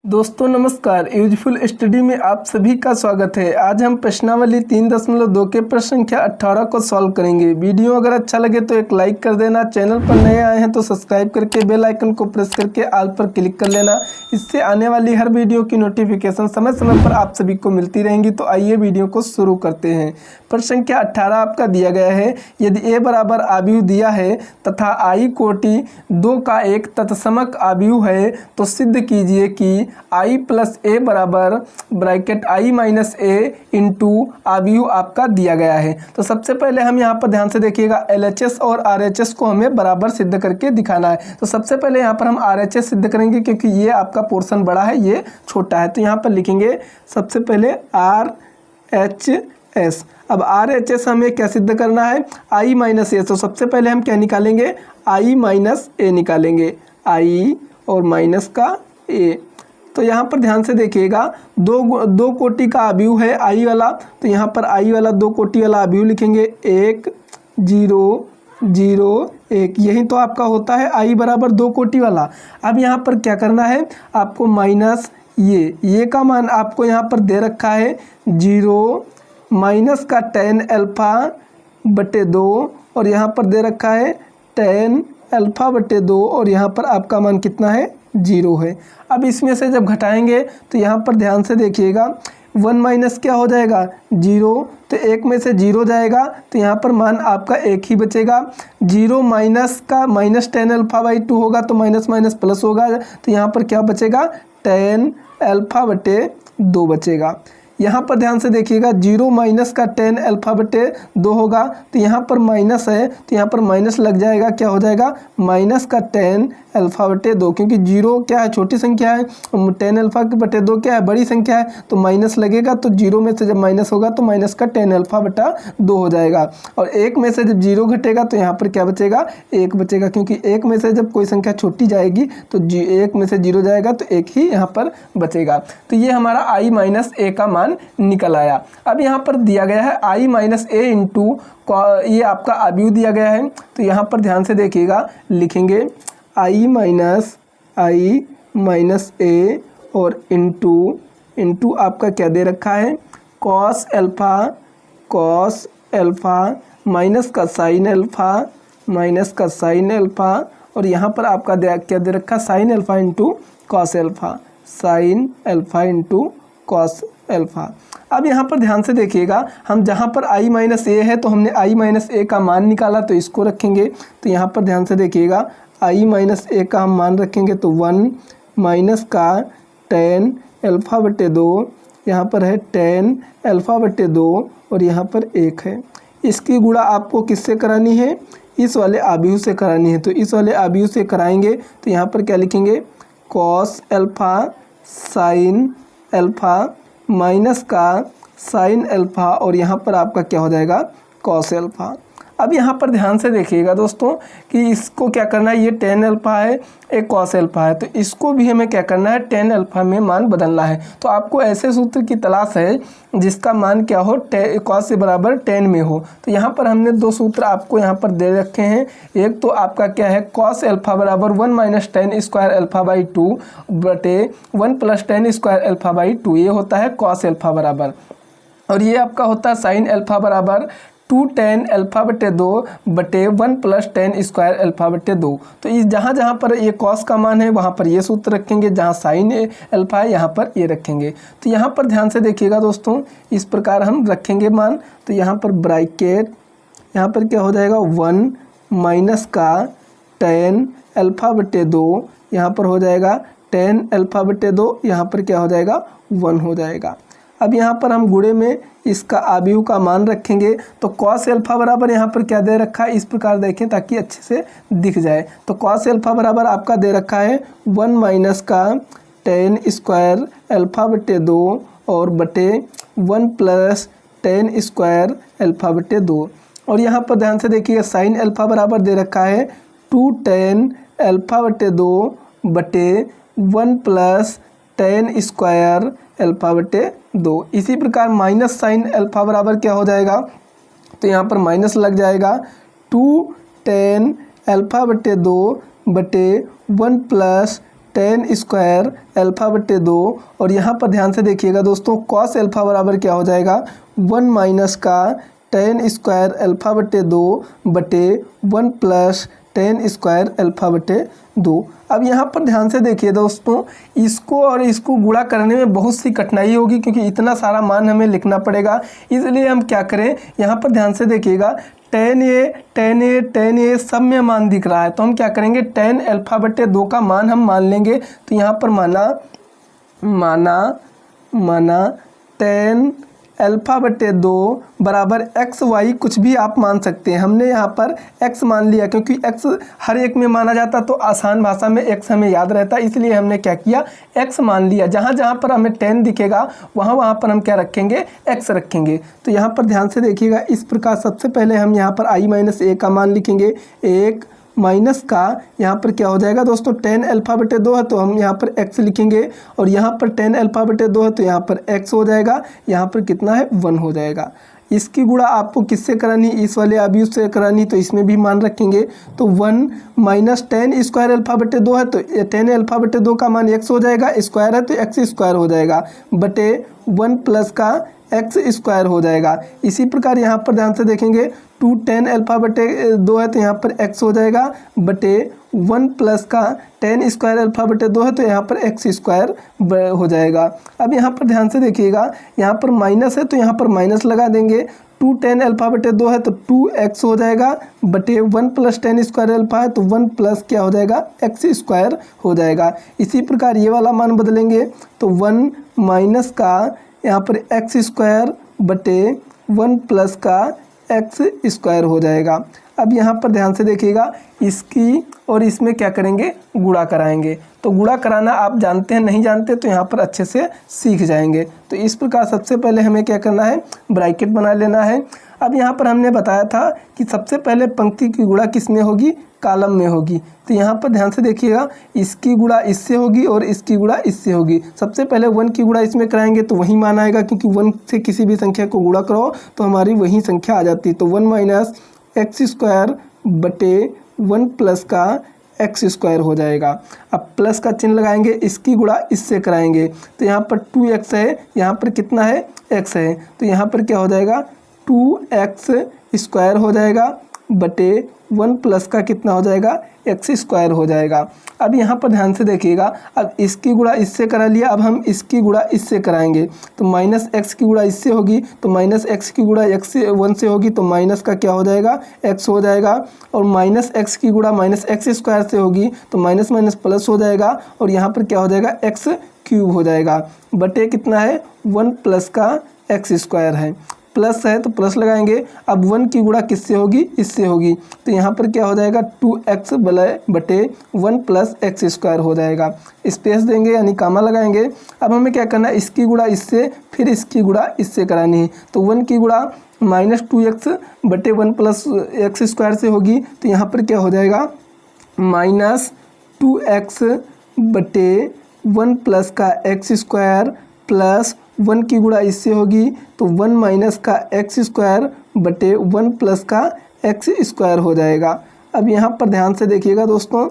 दोस्तों नमस्कार, useful study में आप सभी का स्वागत है। आज हम प्रश्नावली 3.2 के प्रश्न संख्या 18 को सॉल्व करेंगे। वीडियो अगर अच्छा लगे तो एक लाइक कर देना। चैनल पर नए आए हैं तो सब्सक्राइब करके बेल आइकन को प्रेस करके ऑल पर क्लिक कर लेना। इससे आने वाली हर वीडियो की नोटिफिकेशन समय समय पर आप सभी को मिलती रहेंगी। तो आइए वीडियो को शुरू करते हैं। प्रश्न संख्या 18 आपका दिया गया है, यदि ए बराबर आव्यूह दिया है तथा आई कोटि 2 का एक तत्समक आव्यूह है तो सिद्ध कीजिए कि आई प्लस ए बराबर ब्रैकेट आई माइनस ए इंटू आव्यूह आपका दिया गया है। तो सबसे पहले हम यहाँ पर ध्यान से देखिएगा, LHS और RHS को हमें बराबर सिद्ध करके दिखाना है। तो सबसे पहले यहाँ पर हम RHS सिद्ध करेंगे क्योंकि ये आपका पोर्शन बड़ा है, ये छोटा है। तो यहाँ पर लिखेंगे सबसे पहले RHS। अब RHS हमें क्या सिद्ध करना है, आई माइनस ए। तो सबसे पहले हम क्या निकालेंगे, आई माइनस ए निकालेंगे, आई और माइनस का ए। तो यहाँ पर ध्यान से देखिएगा, दो कोटि का आव्यूह है आई वाला। तो यहाँ पर आई वाला 2 कोटि वाला आव्यूह लिखेंगे, 1 0 0 1। यही तो आपका होता है आई बराबर 2 कोटि वाला। अब यहाँ पर क्या करना है आपको, माइनस ये का मान आपको यहाँ पर दे रखा है 0 माइनस का tan अल्फा बटे 2 और यहाँ पर दे रखा है tan अल्फा बटे 2 और यहाँ पर आपका मान कितना है, 0 है। अब इसमें से जब घटाएंगे तो यहाँ पर ध्यान से देखिएगा, 1 माइनस क्या हो जाएगा, 0। तो 1 में से 0 जाएगा तो यहाँ पर मान आपका 1 ही बचेगा। 0 माइनस का माइनस tan अल्फा बाई 2 होगा तो माइनस माइनस प्लस होगा। तो यहाँ पर क्या बचेगा, tan अल्फा बटे 2 बचेगा। यहाँ पर ध्यान से देखिएगा, 0 माइनस का tan अल्फा बटे 2 होगा तो यहाँ पर माइनस है तो यहाँ पर माइनस लग जाएगा, क्या हो जाएगा, माइनस का tan अल्फा बटे 2। क्योंकि 0 क्या है, छोटी संख्या है, tan अल्फा बटे 2 क्या है, बड़ी संख्या है। तो माइनस लगेगा तो 0 में से जब माइनस होगा तो माइनस का tan अल्फा बटा 2 हो जाएगा। और 1 में से जब 0 घटेगा तो यहाँ पर क्या बचेगा, 1 बचेगा। क्योंकि 1 में से जब कोई संख्या छोटी जाएगी तो 1 में से 0 जाएगा तो 1 ही यहाँ पर बचेगा। तो ये हमारा आई माइनस ए का मान निकल आया। अब यहाँ पर दिया गया है आई माइनस ए इंटू, ये आपका आव्यूह दिया गया है। तो यहाँ पर ध्यान से देखिएगा, लिखेंगे आई माइनस ए और इंटू आपका क्या दे रखा है, कॉस अल्फा माइनस का साइन अल्फा और यहाँ पर आपका क्या दे रखा, sine alpha into cos alpha. अब यहाँ पर ध्यान से देखिएगा, हम जहाँ पर आई माइनस ए है तो हमने आई माइनस ए का मान निकाला तो इसको रखेंगे। तो यहाँ पर ध्यान से देखिएगा, आई माइनस ए का हम मान रखेंगे तो 1 माइनस का tan अल्फा बटे 2, यहाँ पर है tan अल्फा बटे 2 और यहाँ पर 1 है। इसकी गुणा आपको किससे करानी है, इस वाले आव्यूह से करानी है। तो इस वाले आव्यूह से कराएंगे तो यहाँ पर क्या लिखेंगे, cos alpha sine alpha minus का साइन अल्फा और यहाँ पर आपका क्या हो जाएगा, कॉस अल्फा। अब यहाँ पर ध्यान से देखिएगा दोस्तों कि इसको क्या करना है, ये tan अल्फा है, एक कॉस अल्फा है। तो इसको भी हमें क्या करना है, tan अल्फा में मान बदलना है। तो आपको ऐसे सूत्र की तलाश है जिसका मान क्या हो, कॉस से बराबर tan में हो। तो यहाँ पर हमने 2 सूत्र आपको यहाँ पर दे रखे हैं। एक तो आपका क्या है, कॉस अल्फा बराबर 1 minus tan square alpha by 2 बटे 1 plus tan square alpha by 2, ये होता है कॉस अल्फा बराबर। और ये आपका होता है साइन अल्फा बराबर 2 tan अल्फा बटे 2 बटे 1 प्लस tan स्क्वायर अल्फा बटे 2। तो इस जहाँ पर ये कॉस का मान है वहाँ पर ये सूत्र रखेंगे, जहाँ साइन अल्फा है यहाँ पर ये रखेंगे। तो यहाँ पर ध्यान से देखिएगा दोस्तों, इस प्रकार हम रखेंगे मान। तो यहाँ पर ब्रैकेट, यहाँ पर क्या हो जाएगा, 1 माइनस का tan अल्फा बटे 2, यहाँ पर हो जाएगा tan अल्फा बटे 2, यहाँ पर क्या हो जाएगा, 1 हो जाएगा। अब यहाँ पर हम गुणे में इसका आव्यूह का मान रखेंगे। तो कॉस अल्फा बराबर यहाँ पर क्या दे रखा है, इस प्रकार देखें ताकि अच्छे से दिख जाए। तो कॉस अल्फा बराबर आपका दे रखा है 1 माइनस का tan स्क्वायर अल्फा बटे 2 और बटे 1 प्लस tan स्क्वायर अल्फा बटे 2। और यहाँ पर ध्यान से देखिए, साइन अल्फा बराबर दे रखा है 2 tan अल्फा बटे 2 बटे 1 प्लस tan स्क्वायर अल्फा बटे 2। इसी प्रकार माइनस साइन अल्फा बराबर क्या हो जाएगा, तो यहाँ पर माइनस लग जाएगा 2 tan अल्फा बटे 2 बटे 1 प्लस टेन स्क्वायर अल्फ़ा बटे 2 और यहाँ पर ध्यान से देखिएगा दोस्तों कॉस अल्फ़ा बराबर क्या हो जाएगा 1 माइनस का टेन स्क्वायर अल्फ़ा बटे 2 बटे 1 प्लस टेन स्क्वायर अल्फ़ा बटे 2। अब यहाँ पर ध्यान से देखिए दोस्तों इसको और इसको गुणा करने में बहुत सी कठिनाई होगी क्योंकि इतना सारा मान हमें लिखना पड़ेगा। इसलिए हम क्या करें, यहाँ पर ध्यान से देखिएगा टेन ए सब में मान दिख रहा है तो हम क्या करेंगे टेन अल्फ़ा बटे 2 का मान हम मान लेंगे। तो यहाँ पर माना टेन अल्फ़ा बटे 2 बराबर एक्स वाई कुछ भी आप मान सकते हैं। हमने यहाँ पर एक्स मान लिया क्योंकि एक्स हर एक में माना जाता तो आसान भाषा में एक्स हमें याद रहता, इसलिए हमने क्या किया एक्स मान लिया। जहाँ जहाँ पर हमें 10 दिखेगा वहाँ पर हम क्या रखेंगे एक्स रखेंगे। तो यहाँ पर ध्यान से देखिएगा इस प्रकार सबसे पहले हम यहाँ पर i माइनस ए का मान लिखेंगे। एक माइनस का यहाँ पर क्या हो जाएगा दोस्तों 10 अल्फ़ा बटे 2 है तो हम यहाँ पर x लिखेंगे और यहाँ पर 10 अल्फ़ा बटे 2 है तो यहाँ पर x हो जाएगा, यहाँ पर कितना है 1 हो जाएगा। इसकी गुणा आपको किससे करानी, इस वाले अभियुक्त से करानी, तो इसमें भी मान रखेंगे। तो 1 माइनस 10 स्क्वायर अल्फ़ा बटे 2 है तो 10 अल्फ़ा बटे 2 का मान x हो जाएगा, स्क्वायर है तो x स्क्वायर हो जाएगा बटे 1 प्लस का एक्स स्क्वायर हो जाएगा। इसी प्रकार यहाँ पर ध्यान से देखेंगे 2 10 अल्फ़ा बटे 2 है तो यहाँ पर x हो जाएगा बटे 1 प्लस का 10 स्क्वायर अल्फ़ा बटे 2 है तो यहाँ पर x स्क्वायर हो जाएगा। अब यहाँ पर ध्यान से देखिएगा यहाँ पर माइनस है तो यहाँ पर माइनस लगा देंगे। 2 10 अल्फ़ा बटे 2 है तो 2x हो जाएगा बटे 1 प्लस 10 स्क्वायर अल्फ़ा है तो 1 प्लस क्या हो जाएगा x स्क्वायर हो जाएगा। इसी प्रकार ये वाला मान बदलेंगे तो 1 माइनस का यहाँ पर एक्स स्क्वायर बटे 1 प्लस का एक्स स्क्वायर हो जाएगा। अब यहाँ पर ध्यान से देखिएगा इसकी और इसमें क्या करेंगे गुणा कराएंगे। तो गुणा कराना आप जानते हैं, नहीं जानते तो यहाँ पर अच्छे से सीख जाएंगे। तो इस प्रकार सबसे पहले हमें क्या करना है ब्रैकेट बना लेना है। अब यहाँ पर हमने बताया था कि सबसे पहले पंक्ति की गुणा किस में होगी, कॉलम में होगी। तो यहाँ पर ध्यान से देखिएगा इसकी गुणा इससे होगी और इसकी गुणा इससे होगी। सबसे पहले 1 की गुणा इसमें कराएंगे तो वही मान आएगा क्योंकि 1 से किसी भी संख्या को गुणा करो तो हमारी वही संख्या आ जाती है। तो 1 माइनस एक्स स्क्वायर बटे 1 प्लस का एक्स स्क्वायर हो जाएगा। अब प्लस का चिन्ह लगाएंगे, इसकी गुणा इससे कराएंगे तो यहाँ पर 2x है, यहाँ पर कितना है x है तो यहाँ पर क्या हो जाएगा 2x स्क्वायर हो जाएगा बटे 1 प्लस का कितना हो जाएगा एक्स स्क्वायर हो जाएगा। अब यहाँ पर ध्यान से देखिएगा अब इसकी गुणा इससे करा लिया, अब हम इसकी गुणा इससे कराएंगे तो माइनस एक्स की गुणा इससे होगी तो माइनस एक्स की गुणा एक्स से 1 से होगी तो माइनस का क्या हो जाएगा एक्स हो जाएगा और माइनस एक्स की गुणा माइनस एक्स स्क्वायर से होगी तो माइनस माइनस प्लस हो जाएगा और यहाँ पर क्या हो जाएगा एक्स क्यूब हो जाएगा बटे कितना है 1 प्लस का एक्स स्क्वायर है। प्लस है तो प्लस लगाएंगे। अब 1 की गुणा किससे होगी, इससे होगी तो यहाँ पर क्या हो जाएगा 2x बटे 1 प्लस एक्स स्क्वायर हो जाएगा। स्पेस देंगे यानी कामा लगाएंगे। अब हमें क्या करना है इसकी गुणा इससे फिर इसकी गुणा इससे करानी है। तो 1 की गुणा माइनस 2x बटे 1 प्लस एक्स स्क्वायर से होगी तो यहाँ पर क्या हो जाएगा माइनस 2x बटे 1 प्लस का एक्स स्क्वायर प्लस 1 की गुणा इससे होगी तो 1 माइनस का एक्स स्क्वायर बटे 1 प्लस का एक्स स्क्वायर हो जाएगा। अब यहाँ पर ध्यान से देखिएगा दोस्तों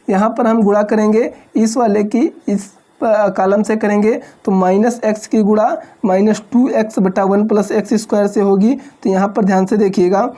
यहाँ पर हम गुणा करेंगे इस वाले की इस कॉलम से करेंगे तो माइनस एक्स की गुणा माइनस 2x बटा 1 प्लस एक्स स्क्वायर से होगी। तो यहाँ पर ध्यान से देखिएगा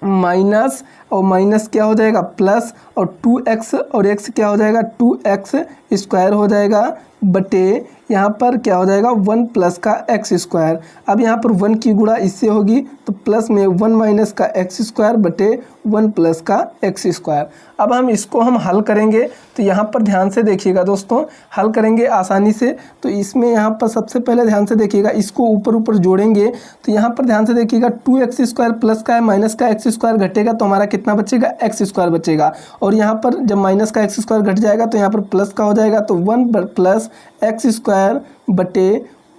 माइनस और माइनस क्या हो जाएगा प्लस और 2x और x क्या हो जाएगा 2x स्क्वायर हो जाएगा बटे यहाँ पर क्या हो जाएगा 1 प्लस का एक्स स्क्वायर। अब यहाँ पर 1 की गुणा इससे होगी तो प्लस में 1 माइनस का एक्स स्क्वायर बटे 1 प्लस का एक्स स्क्वायर। अब हम इसको हम हल करेंगे तो यहाँ पर ध्यान से देखिएगा दोस्तों हल करेंगे आसानी से। तो इसमें यहाँ पर सबसे पहले ध्यान से देखिएगा इसको ऊपर ऊपर जोड़ेंगे तो यहाँ पर ध्यान से देखिएगा 2x स्क्वायर प्लस का है माइनस का एक्स स्क्वायर घटेगा तो हमारा कितना बचेगा एक्स स्क्वायर बचेगा और यहाँ पर जब माइनस का एक्स स्क्वायर घट जाएगा तो यहाँ पर प्लस का हो जाएगा तो 1 प्लस एक्स स्क्वायर बटे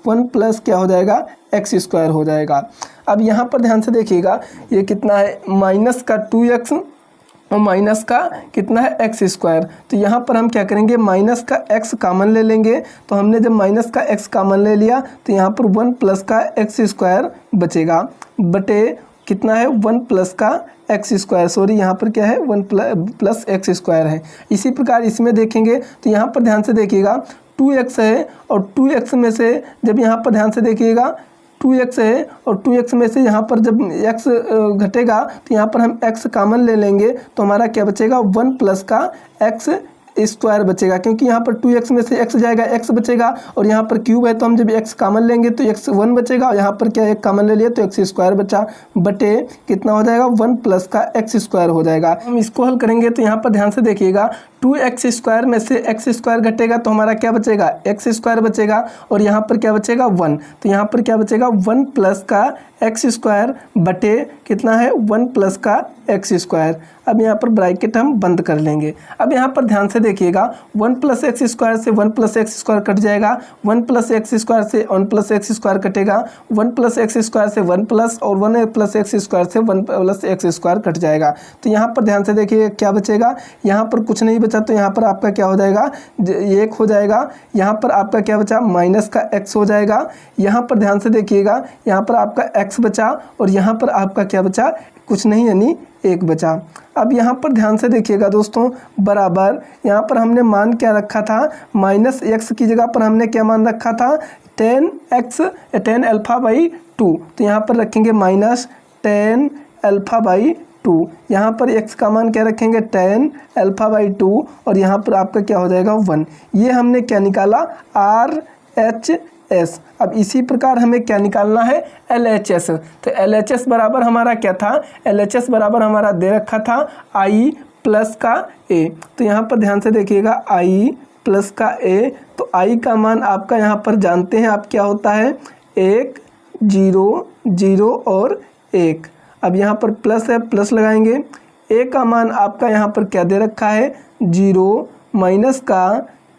1 प्लस क्या हो जाएगा एक्स स्क्वायर हो जाएगा। अब यहाँ पर ध्यान से देखिएगा ये कितना है माइनस का 2x और माइनस का कितना है एक्स स्क्वायर। तो यहाँ पर हम क्या करेंगे माइनस का x कॉमन ले लेंगे। तो हमने जब माइनस का x कॉमन ले लिया तो यहाँ पर 1 प्लस का एक्स स्क्वायर बचेगा बटे कितना है 1 प्लस का एक्स स्क्वायर, सॉरी यहाँ पर क्या है 1 प्लस एक्स स्क्वायर है। इसी प्रकार इसमें देखेंगे तो यहाँ पर ध्यान से देखिएगा 2x है और 2x में से जब यहाँ पर ध्यान से देखिएगा 2x है और 2x में से यहाँ पर जब x घटेगा तो यहाँ पर हम x कॉमन ले लेंगे तो हमारा क्या बचेगा 1 प्लस का x स्क्वायर बचेगा, क्योंकि यहाँ पर 2x में से x जाएगा x बचेगा और यहाँ पर क्यूब है तो हम जब x कॉमन लेंगे तो x 1 बचेगा और यहाँ पर क्या एक कॉमन ले लिया तो x स्क्वायर बचा, बटे कितना हो जाएगा 1 प्लस का x स्क्वायर हो जाएगा। हम इसको हल करेंगे तो यहाँ पर ध्यान से देखिएगा 2x स्क्वायर में से x स्क्वायर घटेगा तो हमारा क्या बचेगा x स्क्वायर बचेगा और यहाँ पर क्या बचेगा 1, तो यहाँ पर क्या बचेगा 1 प्लस का एक्स स्क्वायर बटे कितना है 1 प्लस का एक्स स्क्वायर। अब यहाँ पर ब्रैकेट हम बंद कर लेंगे। अब यहाँ पर ध्यान से देखिएगा 1 प्लस एक्स स्क्वायर से 1 प्लस एक्स स्क्वायर कट जाएगा, 1 प्लस एक्स स्क्वायर से 1 प्लस एक्स स्क्वायर कटेगा, 1 प्लस एक्स स्क्वायर से 1 प्लस और 1 प्लस एक्स स्क्वायर से 1 प्लस एक्स स्क्वायर कट जाएगा। तो यहाँ पर ध्यान से देखिए क्या बचेगा, यहाँ पर कुछ नहीं बचा तो यहाँ पर आपका क्या हो जाएगा 1 हो जाएगा, यहाँ पर आपका क्या बचा माइनस का x हो जाएगा। यहाँ पर ध्यान से देखिएगा यहाँ पर आपका x बचा और यहाँ पर आपका क्या बचा कुछ नहीं यानी 1 बचा। अब यहाँ पर ध्यान से देखिएगा दोस्तों बराबर यहाँ पर हमने मान क्या रखा था माइनस x की जगह पर हमने क्या मान रखा था 10 अल्फ़ा बाई 2, तो यहाँ पर रखेंगे माइनस 10 अल्फ़ा बाई 2, यहाँ पर x का मान क्या रखेंगे 10 अल्फ़ा बाई 2 और यहाँ पर आपका क्या हो जाएगा 1। ये हमने क्या निकाला RHS। अब इसी प्रकार हमें क्या निकालना है LHS। तो LHS बराबर हमारा क्या था, LHS बराबर हमारा दे रखा था I प्लस का A। तो यहाँ पर ध्यान से देखिएगा I प्लस का A, तो I का मान आपका यहाँ पर जानते हैं आप क्या होता है 1 0 0 और 1। अब यहाँ पर प्लस है प्लस लगाएंगे, A का मान आपका यहाँ पर क्या दे रखा है 0 माइनस का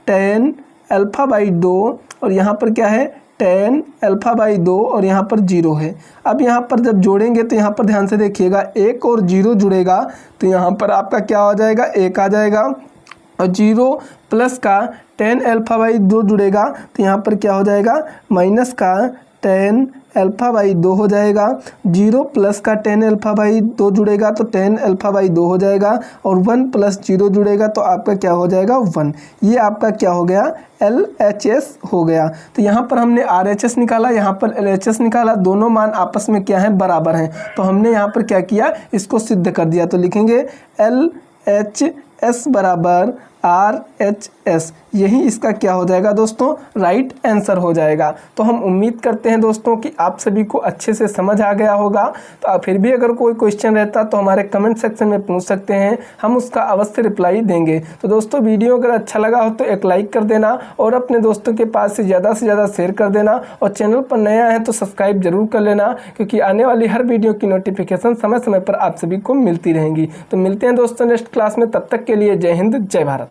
10 अल्फ़ा बाई 2 और यहाँ पर क्या है 10 अल्फ़ा बाई 2 और यहाँ पर 0 है। अब यहाँ पर जब जोड़ेंगे तो यहाँ पर ध्यान से देखिएगा 1 और 0 जुड़ेगा तो यहाँ पर आपका क्या हो जाएगा 1 आ जाएगा और 0 प्लस का 10 अल्फ़ा बाई 2 जुड़ेगा तो यहाँ पर क्या हो जाएगा माइनस का 10 अल्फ़ा बाई 2 हो जाएगा। 0 प्लस का 10 अल्फ़ा बाई 2 जुड़ेगा तो 10 अल्फ़ा बाई 2 हो जाएगा और 1 प्लस 0 जुड़ेगा तो आपका क्या हो जाएगा 1। ये आपका क्या हो गया LHS हो गया। तो यहाँ पर हमने RHS निकाला, यहाँ पर LHS निकाला, दोनों मान आपस में क्या है बराबर हैं। तो हमने यहाँ पर क्या किया इसको सिद्ध कर दिया। तो लिखेंगे LHS बराबर RHS, यही इसका क्या हो जाएगा दोस्तों राइट आंसर हो जाएगा। तो हम उम्मीद करते हैं दोस्तों कि आप सभी को अच्छे से समझ आ गया होगा। तो आप फिर भी अगर कोई क्वेश्चन रहता तो हमारे कमेंट सेक्शन में पूछ सकते हैं, हम उसका अवश्य रिप्लाई देंगे। तो दोस्तों वीडियो अगर अच्छा लगा हो तो एक लाइक कर देना और अपने दोस्तों के पास से ज़्यादा शेयर कर देना और चैनल पर नया है तो सब्सक्राइब जरूर कर लेना, क्योंकि आने वाली हर वीडियो की नोटिफिकेशन समय समय पर आप सभी को मिलती रहेंगी। तो मिलते हैं दोस्तों नेक्स्ट क्लास में, तब तक के लिए जय हिंद जय भारत।